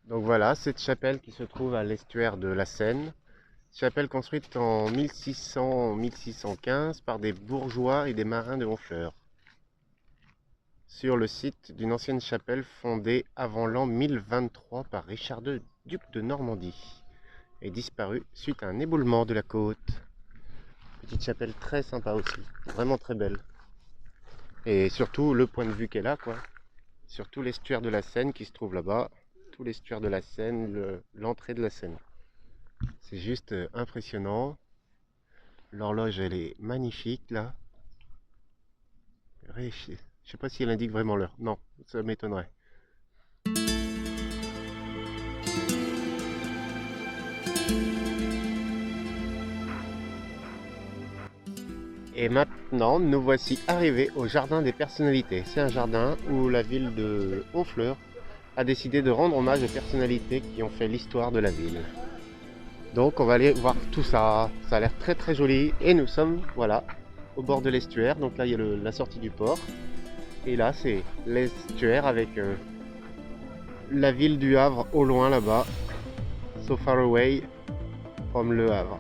Donc voilà, cette chapelle qui se trouve à l'estuaire de la Seine. Chapelle construite en 1600-1615 par des bourgeois et des marins de Honfleur. Sur le site d'une ancienne chapelle fondée avant l'an 1023 par Richard II, duc de Normandie, et disparue suite à un éboulement de la côte. Petite chapelle très sympa aussi, vraiment très belle. Et surtout le point de vue qu'elle a, quoi. Surtout l'estuaire de la Seine qui se trouve là-bas. Tout l'estuaire de la Seine, l'entrée de la Seine. C'est juste impressionnant. L'horloge, elle est magnifique là. Je sais pas si elle indique vraiment l'heure. Non, ça m'étonnerait. Et maintenant, nous voici arrivés au jardin des personnalités. C'est un jardin où la ville de Honfleur a décidé de rendre hommage aux personnalités qui ont fait l'histoire de la ville. Donc on va aller voir tout ça. Ça a l'air très très joli. Et nous sommes, voilà, au bord de l'estuaire. Donc là, il y a la sortie du port. Et là, c'est l'estuaire avec la ville du Havre au loin là-bas. So far away from Le Havre.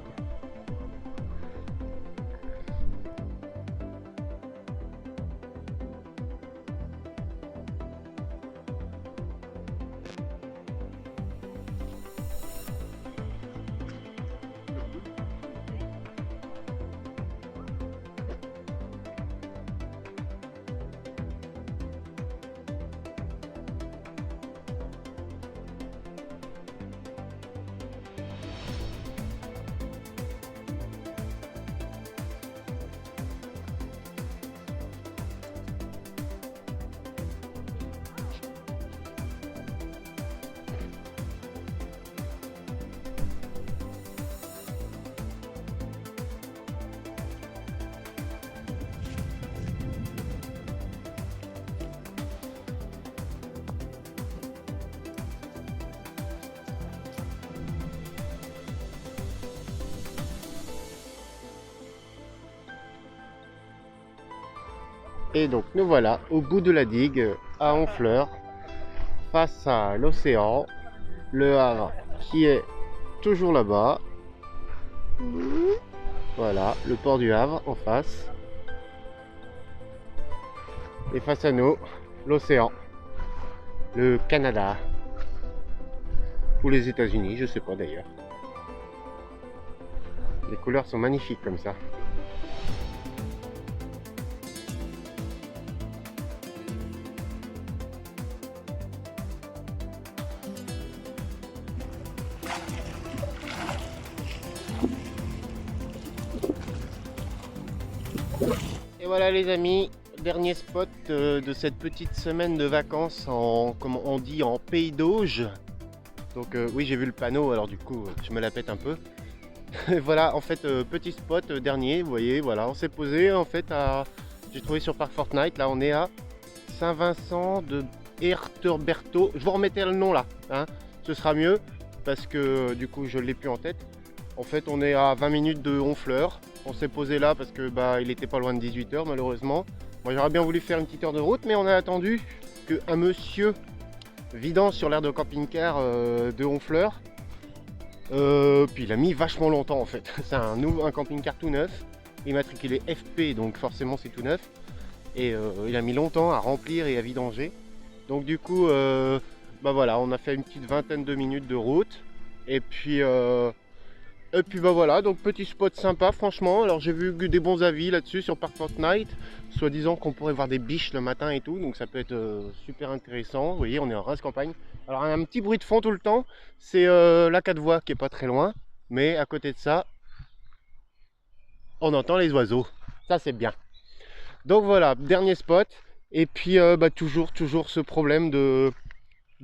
Et donc nous voilà au bout de la digue à Honfleur, face à l'océan, Le Havre qui est toujours là-bas. Voilà, le port du Havre en face. Et face à nous, l'océan, le Canada. Ou les États-Unis, je sais pas d'ailleurs. Les couleurs sont magnifiques comme ça. Et voilà les amis, dernier spot de cette petite semaine de vacances en, comme on dit, en Pays d'Auge. Donc oui, j'ai vu le panneau, alors du coup je me la pète un peu. Voilà, en fait, petit spot dernier, vous voyez, voilà, on s'est posé en fait à, j'ai trouvé sur Parc Fortnite, là on est à Saint-Vincent de Erterberto. Je vous remettais le nom là, hein, ce sera mieux parce que du coup je l'ai plus en tête. En fait, on est à 20 minutes de Honfleur. On s'est posé là parce que bah il était pas loin de 18 h malheureusement. Moi j'aurais bien voulu faire une petite heure de route, mais on a attendu qu'un monsieur vidant sur l'aire de camping-car de Honfleur. Puis il a mis vachement longtemps en fait. C'est un camping-car tout neuf, immatriculé FP, donc forcément c'est tout neuf. Et il a mis longtemps à remplir et à vidanger. Donc du coup, bah voilà, on a fait une petite vingtaine de minutes de route. Et puis bah voilà, donc petit spot sympa franchement. Alors j'ai vu des bons avis là-dessus sur Parc Fortnite, soi-disant qu'on pourrait voir des biches le matin et tout, donc ça peut être super intéressant. Vous voyez, on est en race campagne. Alors un petit bruit de fond tout le temps, c'est la 4 voies qui est pas très loin, mais à côté de ça, on entend les oiseaux. Ça c'est bien. Donc voilà, dernier spot. Et puis toujours ce problème de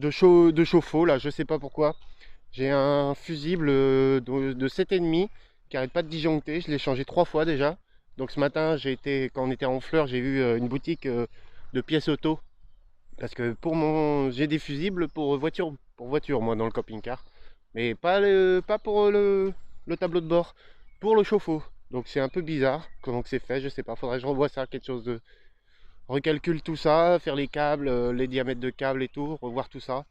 chauffe-eau là, je sais pas pourquoi. J'ai un fusible de 7,5 qui arrête pas de disjoncter. Je l'ai changé 3 fois déjà. Donc ce matin, quand on était en fleurs, j'ai vu une boutique de pièces auto. Parce que j'ai des fusibles pour voiture moi dans le camping-car. Mais pas pour le tableau de bord, pour le chauffe-eau. Donc c'est un peu bizarre comment que c'est fait, je sais pas. Faudrait que je revoie ça, quelque chose de recalcule tout ça, faire les câbles, les diamètres de câbles et tout, revoir tout ça.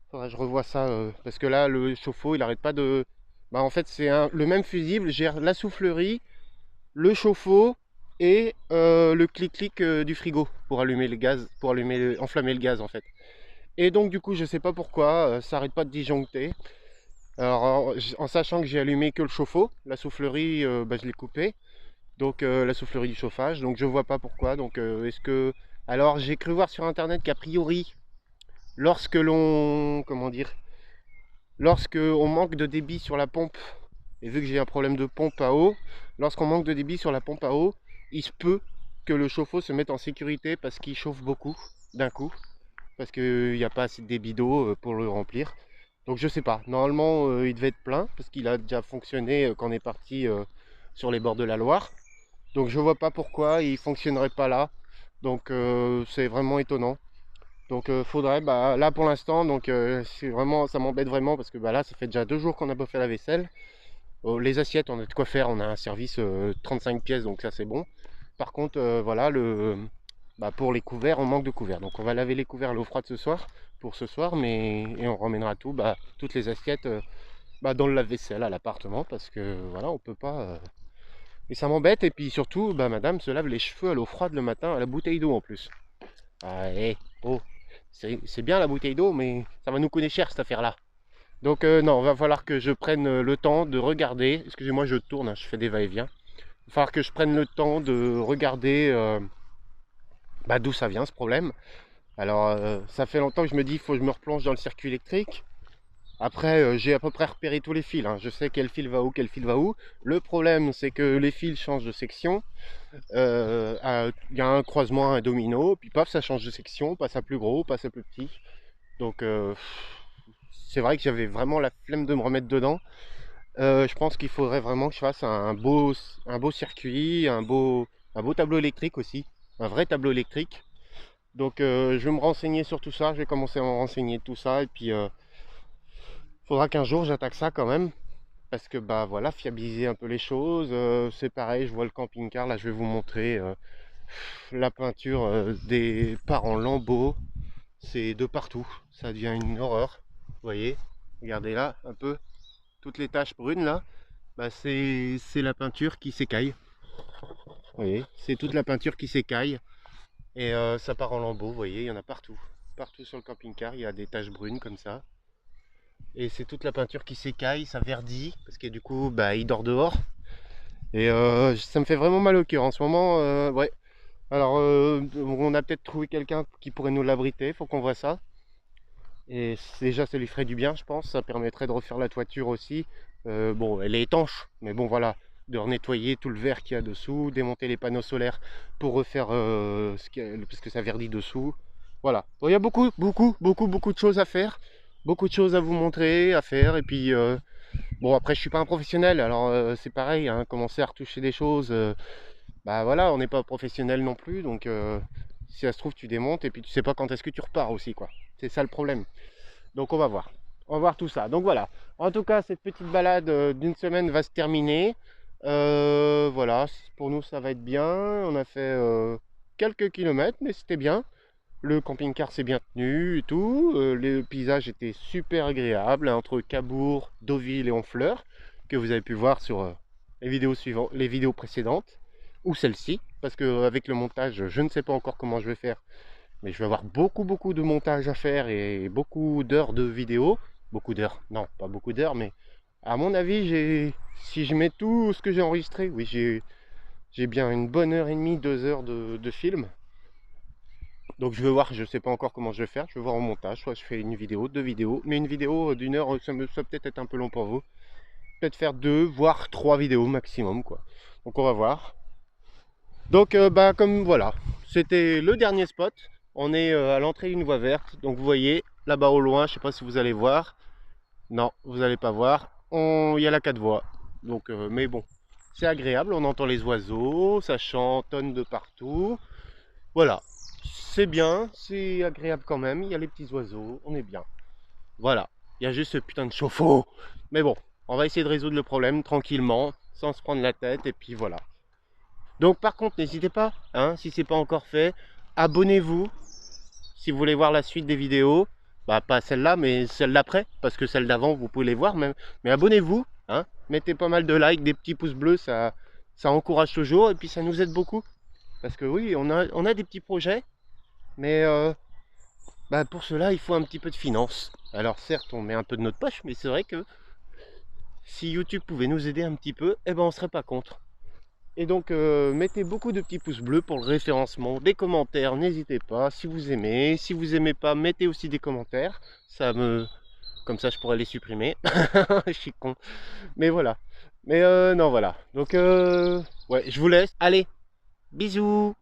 Faudrait que je revoie ça parce que là le chauffe-eau il arrête pas de. Bah en fait le même fusible gère la soufflerie, le chauffe-eau et le clic-clic du frigo pour allumer le gaz, pour enflammer le gaz en fait. Et donc du coup je sais pas pourquoi ça arrête pas de disjoncter. Alors en sachant que j'ai allumé que le chauffe-eau, la soufflerie je l'ai coupée. Donc la soufflerie du chauffage, donc je vois pas pourquoi. Donc est-ce que. Alors j'ai cru voir sur internet qu'a priori, lorsque l'on. Comment dire. Lorsque on manque de débit sur la pompe, et vu que j'ai un problème de pompe à eau, lorsqu'on manque de débit sur la pompe à eau, il se peut que le chauffe-eau se mette en sécurité parce qu'il chauffe beaucoup d'un coup, parce qu'il n'y a pas assez de débit d'eau pour le remplir. Donc je sais pas, normalement il devait être plein, parce qu'il a déjà fonctionné quand on est parti sur les bords de la Loire. Donc je vois pas pourquoi il fonctionnerait pas là. Donc c'est vraiment étonnant. Donc faudrait, bah là pour l'instant, donc c'est vraiment, ça m'embête vraiment parce que bah là ça fait déjà 2 jours qu'on a pas fait la vaisselle. Les assiettes, on a de quoi faire, on a un service 35 pièces, donc ça c'est bon. Par contre, voilà, pour les couverts, on manque de couverts. Donc on va laver les couverts à l'eau froide ce soir, pour ce soir, et on ramènera toutes les assiettes dans le lave-vaisselle à l'appartement parce que voilà, on peut pas. Et ça m'embête, et puis surtout, madame se lave les cheveux à l'eau froide le matin à la bouteille d'eau en plus. Ah, oh, c'est bien la bouteille d'eau, mais ça va nous coûter cher cette affaire-là. Donc non, va falloir que je prenne le temps de regarder. Excusez-moi, je tourne, hein, je fais des va-et-vient. Il va falloir que je prenne le temps de regarder d'où ça vient ce problème. Alors ça fait longtemps que je me dis, il faut que je me replonge dans le circuit électrique. Après, j'ai à peu près repéré tous les fils, hein. Je sais quel fil va où, quel fil va où. Le problème, c'est que les fils changent de section. Il y a un croisement, un domino, puis paf, ça change de section, passe à plus gros, passe à plus petit. Donc c'est vrai que j'avais vraiment la flemme de me remettre dedans. Je pense qu'il faudrait vraiment que je fasse un beau circuit, un beau tableau électrique aussi, un vrai tableau électrique. Donc je vais me renseigner sur tout ça, je vais commencer à me renseigner de tout ça, et puis faudra qu'un jour j'attaque ça quand même. Parce que bah voilà, fiabiliser un peu les choses, c'est pareil, je vois le camping-car, là je vais vous montrer la peinture des parts en lambeaux, c'est de partout, ça devient une horreur, vous voyez, regardez là un peu, toutes les taches brunes là, c'est la peinture qui s'écaille, vous voyez, c'est toute la peinture qui s'écaille, et ça part en lambeaux, vous voyez, il y en a partout, partout sur le camping-car, il y a des taches brunes comme ça. Et c'est toute la peinture qui s'écaille, ça verdit, parce que du coup, il dort dehors. Et ça me fait vraiment mal au cœur en ce moment. Ouais. Alors, on a peut-être trouvé quelqu'un qui pourrait nous l'abriter, faut qu'on voit ça. Et déjà, ça lui ferait du bien, je pense. Ça permettrait de refaire la toiture aussi. Bon, elle est étanche, mais bon, voilà. De renettoyer tout le verre qu'il y a dessous, démonter les panneaux solaires pour refaire parce que ça verdit dessous. Voilà. Bon, il y a beaucoup de choses à faire. Beaucoup de choses à vous montrer, à faire. Et puis, bon, après, je suis pas un professionnel. Alors, c'est pareil, hein, commencer à retoucher des choses. Voilà, on n'est pas professionnel non plus. Donc, si ça se trouve, tu démontes et puis tu sais pas quand est-ce que tu repars aussi, quoi. C'est ça le problème. Donc, on va voir. On va voir tout ça. Donc, voilà. En tout cas, cette petite balade d'une semaine va se terminer. Voilà, pour nous, ça va être bien. On a fait quelques kilomètres, mais c'était bien. Le camping-car s'est bien tenu et tout. Le paysage était super agréable entre Cabourg, Deauville et Honfleur, que vous avez pu voir sur les vidéos précédentes, ou celle-ci, parce qu'avec le montage, je ne sais pas encore comment je vais faire, mais je vais avoir beaucoup de montage à faire et beaucoup d'heures de vidéos. Beaucoup d'heures, non, pas beaucoup d'heures, mais à mon avis, si je mets tout ce que j'ai enregistré, oui, j'ai bien une bonne heure et demie, 2 heures de film. Donc je vais voir, je sais pas encore comment je vais faire, je vais voir au montage, soit je fais une vidéo, 2 vidéos, mais une vidéo d'une heure, ça va peut-être être un peu long pour vous. Peut-être faire 2, voire 3 vidéos maximum, quoi. Donc on va voir. Donc comme voilà, c'était le dernier spot. On est à l'entrée d'une voie verte. Donc vous voyez, là-bas au loin, je sais pas si vous allez voir. Non, vous n'allez pas voir. Il y a la 4 voies. Donc, mais bon, c'est agréable. On entend les oiseaux, ça chantonne de partout. Voilà, c'est bien, c'est agréable quand même. Il y a les petits oiseaux, on est bien. Voilà, il y a juste ce putain de chauffe-eau. Mais bon, on va essayer de résoudre le problème tranquillement, sans se prendre la tête, et puis voilà. Donc par contre, n'hésitez pas, hein, si c'est pas encore fait, abonnez-vous si vous voulez voir la suite des vidéos. Bah pas celle-là, mais celle d'après, parce que celle d'avant, vous pouvez les voir même. Mais abonnez-vous, hein, mettez pas mal de likes, des petits pouces bleus, ça encourage toujours, et puis ça nous aide beaucoup. Parce que oui, on a des petits projets, mais bah, pour cela, il faut un petit peu de finances. Alors certes, on met un peu de notre poche, mais c'est vrai que si YouTube pouvait nous aider un petit peu, eh ben on serait pas contre. Et donc mettez beaucoup de petits pouces bleus pour le référencement, des commentaires, n'hésitez pas, si vous aimez pas, mettez aussi des commentaires, comme ça je pourrais les supprimer, je suis con, mais voilà, mais non voilà, donc ouais, je vous laisse, allez, bisous.